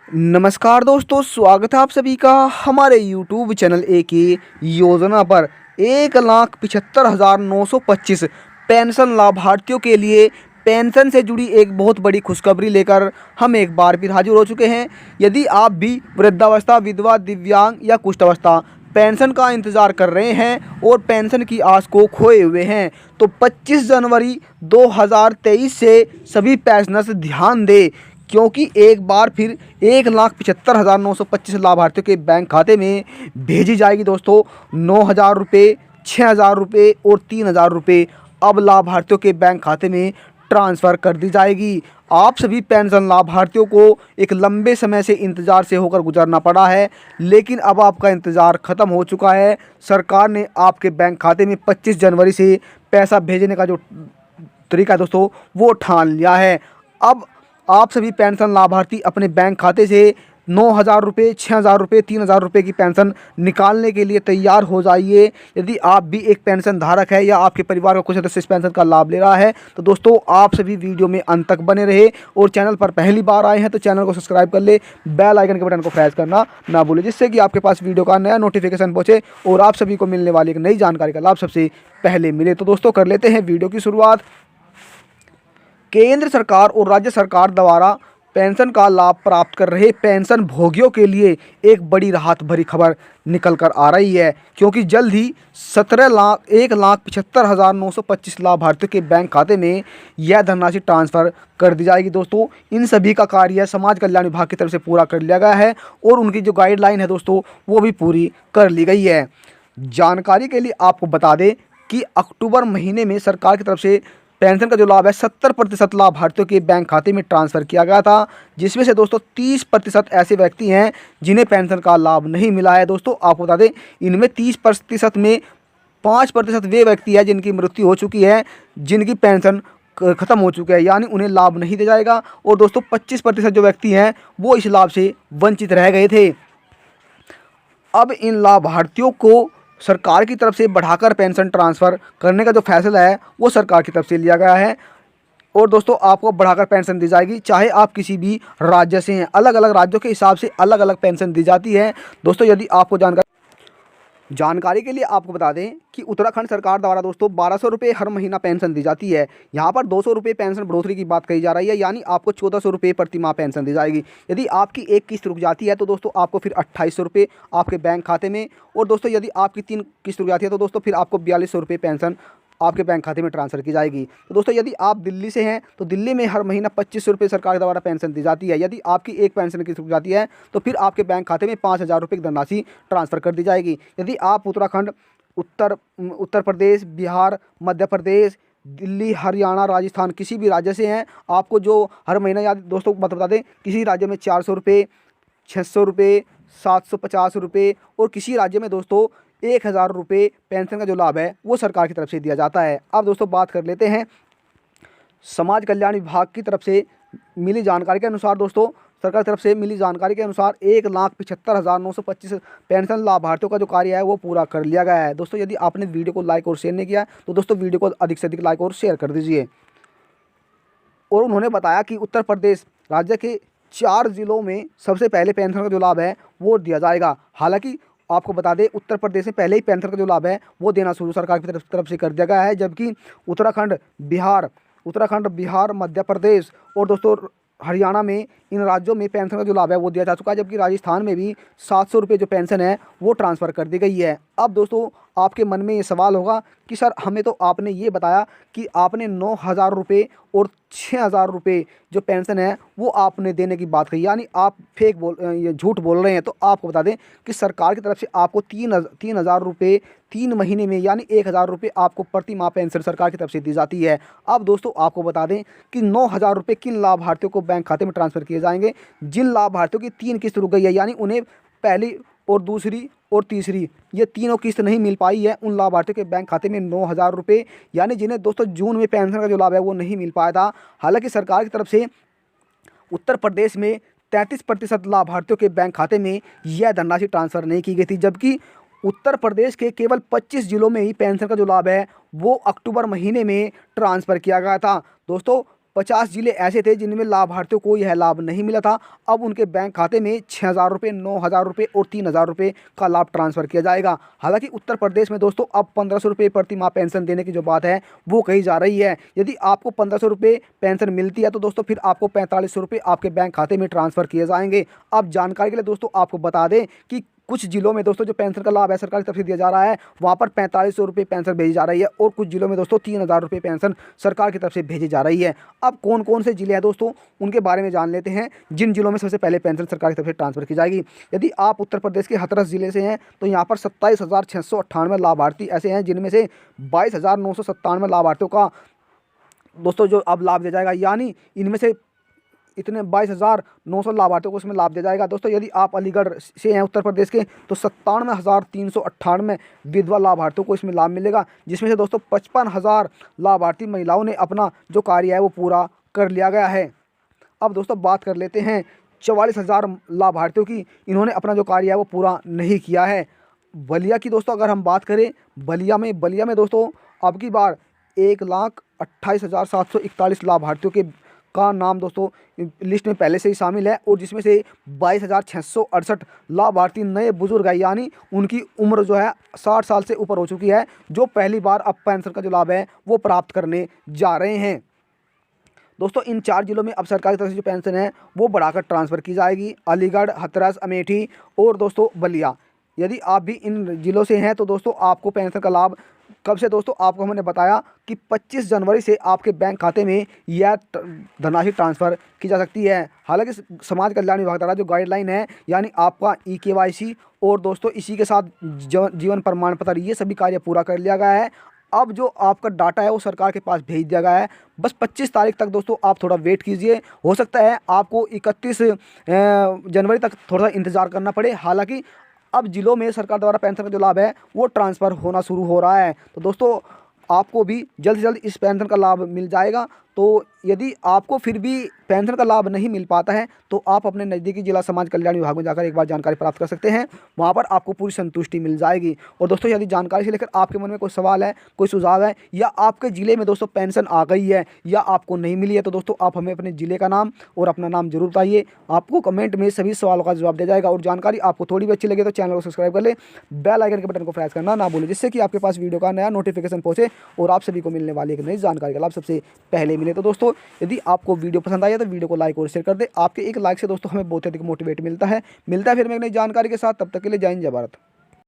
नमस्कार दोस्तों, स्वागत है आप सभी का हमारे YouTube चैनल ए की योजना पर। 1,75,925 पेंशन लाभार्थियों के लिए पेंशन से जुड़ी एक बहुत बड़ी खुशखबरी लेकर हम एक बार फिर हाजिर हो चुके हैं। यदि आप भी वृद्धावस्था, विधवा, दिव्यांग या कुष्ठावस्था पेंशन का इंतज़ार कर रहे हैं और पेंशन की आस को खोए हुए हैं, तो 25 जनवरी 2023 से सभी पेंशनर्स ध्यान दें, क्योंकि एक बार फिर 1,75,925 लाभार्थियों के बैंक खाते में भेजी जाएगी दोस्तों 9,000 रुपये, 6,000 रुपये और 3,000 रुपये अब लाभार्थियों के बैंक खाते में ट्रांसफ़र कर दी जाएगी। आप सभी पेंशन लाभार्थियों को एक लंबे समय से इंतज़ार से होकर गुजरना पड़ा है, लेकिन अब आपका इंतज़ार ख़त्म हो चुका है। सरकार ने आपके बैंक खाते में 25 जनवरी से पैसा भेजने का जो तरीका है दोस्तों, वो ठान लिया है। अब आप सभी पेंशन लाभार्थी अपने बैंक खाते से 9,000 रुपये, 6,000 रुपये, 3,000 रुपये की पेंशन निकालने के लिए तैयार हो जाइए। यदि आप भी एक पेंशन धारक है या आपके परिवार का कोई सदस्य इस पेंशन का लाभ ले रहा है, तो दोस्तों आप सभी वीडियो में अंत तक बने रहे और चैनल पर पहली बार आए हैं तो चैनल को सब्सक्राइब कर ले, बेल आइकन के बटन को प्रेस करना ना भूलें, जिससे कि आपके पास वीडियो का नया नोटिफिकेशन पहुँचे और आप सभी को मिलने वाली एक नई जानकारी का लाभ सबसे पहले मिले। तो दोस्तों कर लेते हैं वीडियो की शुरुआत। केंद्र सरकार और राज्य सरकार द्वारा पेंशन का लाभ प्राप्त कर रहे पेंशन भोगियों के लिए एक बड़ी राहत भरी खबर निकल कर आ रही है, क्योंकि जल्द ही 1,75,925 लाभार्थियों के बैंक खाते में यह धनराशि ट्रांसफ़र कर दी जाएगी। दोस्तों इन सभी का कार्य समाज कल्याण विभाग की तरफ से पूरा कर लिया गया है और उनकी जो गाइडलाइन है दोस्तों, वो भी पूरी कर ली गई है। जानकारी के लिए आपको बता दें कि अक्टूबर महीने में सरकार की तरफ से पेंशन का जो लाभ है 70% लाभार्थियों के बैंक खाते में ट्रांसफ़र किया गया था, जिसमें से दोस्तों 30% ऐसे व्यक्ति हैं जिन्हें पेंशन का लाभ नहीं मिला है। दोस्तों आपको बता दें, इनमें 30% में 5% वे व्यक्ति हैं जिनकी मृत्यु हो चुकी है, जिनकी पेंशन ख़त्म हो चुकी है, यानी उन्हें लाभ नहीं दिया जाएगा। और दोस्तों 25% जो व्यक्ति हैं वो इस लाभ से वंचित रह गए थे। अब इन लाभार्थियों को सरकार की तरफ से बढ़ाकर पेंशन ट्रांसफ़र करने का जो फैसला है वो सरकार की तरफ से लिया गया है और दोस्तों आपको बढ़ाकर पेंशन दी जाएगी, चाहे आप किसी भी राज्य से हैं। अलग अलग राज्यों के हिसाब से अलग अलग पेंशन दी जाती है। दोस्तों यदि आपको जानकारी के लिए आपको बता दें कि उत्तराखंड सरकार द्वारा दोस्तों 1,200 रुपये हर महीना पेंशन दी जाती है। यहाँ पर 200 रुपये पेंशन बढ़ोतरी की बात कही जा रही है, यानी आपको 1,400 रुपये प्रति माह पेंशन दी जाएगी। यदि आपकी एक किस्त रुक जाती है तो दोस्तों आपको फिर 2,800 रुपये आपके बैंक खाते में, और दोस्तों यदि आपकी 3 किस्त रुक जाती है तो दोस्तों फिर आपको 4,200 रुपये पेंशन आपके बैंक खाते में ट्रांसफ़र की जाएगी। तो दोस्तों यदि आप दिल्ली से हैं तो दिल्ली में हर महीना 2,500 रुपये सरकार द्वारा पेंशन दी जाती है। यदि आपकी एक पेंशन की रुक जाती है तो फिर आपके बैंक खाते में 5,000 रुपये की धनराशि ट्रांसफ़र कर दी जाएगी। यदि आप उत्तराखंड, उत्तर प्रदेश, बिहार, मध्य प्रदेश, दिल्ली, हरियाणा, राजस्थान किसी भी राज्य से हैं, आपको जो हर महीना, याद दोस्तों बता दें, किसी राज्य में 400 रुपये, 600 रुपये, 750 रुपये और किसी राज्य में दोस्तों 1,000 रुपये पेंशन का जो लाभ है वो सरकार की तरफ से दिया जाता है। अब दोस्तों बात कर लेते हैं समाज कल्याण विभाग की तरफ से मिली जानकारी के अनुसार। दोस्तों सरकार की तरफ से मिली जानकारी के अनुसार 1,75,925 पेंशन लाभार्थियों का जो कार्य है वो पूरा कर लिया गया है। दोस्तों यदि आपने वीडियो को लाइक और शेयर नहीं किया तो दोस्तों वीडियो को अधिक से अधिक लाइक और शेयर कर दीजिए। और उन्होंने बताया कि उत्तर प्रदेश राज्य के 4 ज़िलों में सबसे पहले पेंशन का जो लाभ है वो दिया जाएगा। हालांकि आपको बता दें, उत्तर प्रदेश में पहले ही पेंशन का जो लाभ है वो देना शुरू सरकार की तरफ से कर दिया गया है, जबकि उत्तराखंड, बिहार, मध्य प्रदेश और दोस्तों हरियाणा में, इन राज्यों में पेंशन का जो लाभ है वो दिया जा चुका है, जबकि राजस्थान में भी 700 रुपये जो पेंशन है वो ट्रांसफ़र कर दी गई है। अब दोस्तों आपके मन में ये सवाल होगा कि सर हमें तो आपने ये बताया कि आपने 9,000 रुपये और 6,000 रुपये जो पेंशन है वो आपने देने की बात कही, यानी आप ये झूठ बोल रहे हैं। तो आपको बता दें कि सरकार की तरफ से आपको 3,000 रुपये 3 महीने में, यानी 1,000 रुपये आपको प्रति माह पेंशन सरकार की तरफ से दी जाती है। अब दोस्तों आपको बता दें कि 9,000 रुपये किन लाभार्थियों को बैंक खाते में ट्रांसफ़र किए जाएंगे? जिन लाभार्थियों की 3 किस्त रुक गई है, यानी उन्हें पहली और दूसरी और तीसरी ये तीनों किस्त नहीं मिल पाई है, उन लाभार्थियों के बैंक खाते में 9,000 रुपये, यानी जिन्हें दोस्तों जून में पेंशन का जो लाभ है वो नहीं मिल पाया था। हालांकि सरकार की तरफ से उत्तर प्रदेश में 33% लाभार्थियों के बैंक खाते में यह धनराशि ट्रांसफ़र नहीं की गई थी, जबकि उत्तर प्रदेश के केवल 25 जिलों में ही पेंशन का जो लाभ है वो अक्टूबर महीने में ट्रांसफ़र किया गया था। दोस्तों 50 जिले ऐसे थे जिनमें लाभार्थियों को यह लाभ नहीं मिला था। अब उनके बैंक खाते में 6,000 रुपये, 9,000 रुपये और 3,000 रुपये का लाभ ट्रांसफ़र किया जाएगा। हालांकि उत्तर प्रदेश में दोस्तों अब 1,500 रुपये प्रति माह पेंशन देने की जो बात है वो कही जा रही है। यदि आपको 1,500 रुपये पेंशन मिलती है तो दोस्तों फिर आपको 4,500 रुपये आपके बैंक खाते में ट्रांसफ़र किए जाएंगे। अब जानकारी के लिए दोस्तों आपको बता दें कि कुछ जिलों में दोस्तों जो पेंशन का लाभ है सरकार की तरफ से दिया जा रहा है, वहाँ पर 4,500 रुपये पेंशन भेजी जा रही है और कुछ जिलों में दोस्तों 3,000 रुपये पेंशन सरकार की तरफ से भेजी जा रही है। अब कौन कौन से जिले हैं दोस्तों उनके बारे में जान लेते हैं, जिन जिलों में सबसे पहले पेंशन सरकार की तरफ से ट्रांसफ़र की जाएगी। यदि आप उत्तर प्रदेश के हाथरस जिले से हैं तो यहाँ पर 27,698 लाभार्थी ऐसे हैं जिनमें से 22,997 लाभार्थियों का दोस्तों जो अब लाभ दिया जाएगा, यानी इनमें से इतने 22,900 लाभार्थियों को इसमें लाभ दिया जाएगा। दोस्तों यदि आप अलीगढ़ से हैं उत्तर प्रदेश के तो 97,398 विधवा लाभार्थियों को इसमें लाभ मिलेगा, जिसमें से दोस्तों 55,000 लाभार्थी महिलाओं ने अपना जो कार्य है वो पूरा कर लिया गया है। अब दोस्तों बात कर लेते हैं 44,000 लाभार्थियों की, इन्होंने अपना जो कार्य है वो पूरा नहीं किया है। बलिया की दोस्तों अगर हम बात करें, बलिया में दोस्तों अब की बार 1,28,741 लाभार्थियों के का नाम दोस्तों लिस्ट में पहले से ही शामिल है और जिसमें से 22,668 लाभार्थी नए बुजुर्ग हैं, यानी उनकी उम्र जो है 60 साल से ऊपर हो चुकी है, जो पहली बार अब पेंशन का जो लाभ है वो प्राप्त करने जा रहे हैं। दोस्तों इन 4 जिलों में अब सरकार की तरफ से जो पेंशन है वो बढ़ाकर ट्रांसफ़र की जाएगी, अलीगढ़, हाथरस, अमेठी और दोस्तों बलिया। यदि आप भी इन जिलों से हैं तो दोस्तों आपको पेंशन का लाभ कब से दोस्तों आपको हमने बताया कि 25 जनवरी से आपके बैंक खाते में यह धनराशि ट्रांसफ़र की जा सकती है। हालांकि समाज कल्याण विभाग द्वारा जो गाइडलाइन है, यानी आपका EKYC और दोस्तों इसी के साथ जीवन प्रमाण पत्र, ये सभी कार्य पूरा कर लिया गया है। अब जो आपका डाटा है वो सरकार के पास भेज दिया गया है। बस 25 तारीख तक दोस्तों आप थोड़ा वेट कीजिए, हो सकता है आपको 31 जनवरी तक थोड़ा सा इंतज़ार करना पड़े। हालांकि अब जिलों में सरकार द्वारा पेंशन का जो लाभ है वो ट्रांसफ़र होना शुरू हो रहा है, तो दोस्तों आपको भी जल्द से जल्द इस पेंशन का लाभ मिल जाएगा। तो यदि आपको फिर भी पेंशन का लाभ नहीं मिल पाता है तो आप अपने नज़दीकी जिला समाज कल्याण विभाग में जाकर एक बार जानकारी प्राप्त कर सकते हैं, वहाँ पर आपको पूरी संतुष्टि मिल जाएगी। और दोस्तों यदि जानकारी से लेकर आपके मन में कोई सवाल है, कोई सुझाव है, या आपके ज़िले में दोस्तों पेंशन आ गई है या आपको नहीं मिली है, तो दोस्तों आप हमें अपने ज़िले का नाम और अपना नाम जरूर बताइए। आपको कमेंट में सभी सवालों का जवाब दिया जाएगा। और जानकारी आपको थोड़ी भी अच्छी लगे तो चैनल को सब्सक्राइब कर ले, बेल आइकन के बटन को प्रेस करना ना भूलें, जिससे कि आपके पास वीडियो का नया नोटिफिकेशन पहुँचे और आप सभी को मिलने वाली एक नई जानकारी का लाभ सबसे पहले मिले। तो दोस्तों यदि आपको वीडियो पसंद आया तो वीडियो को लाइक और शेयर कर दे। आपके एक लाइक से दोस्तों हमें बहुत अधिक मोटिवेट मिलता है। फिर मैं एक नई जानकारी के साथ, तब तक के लिए जय हिंद, जय भारत।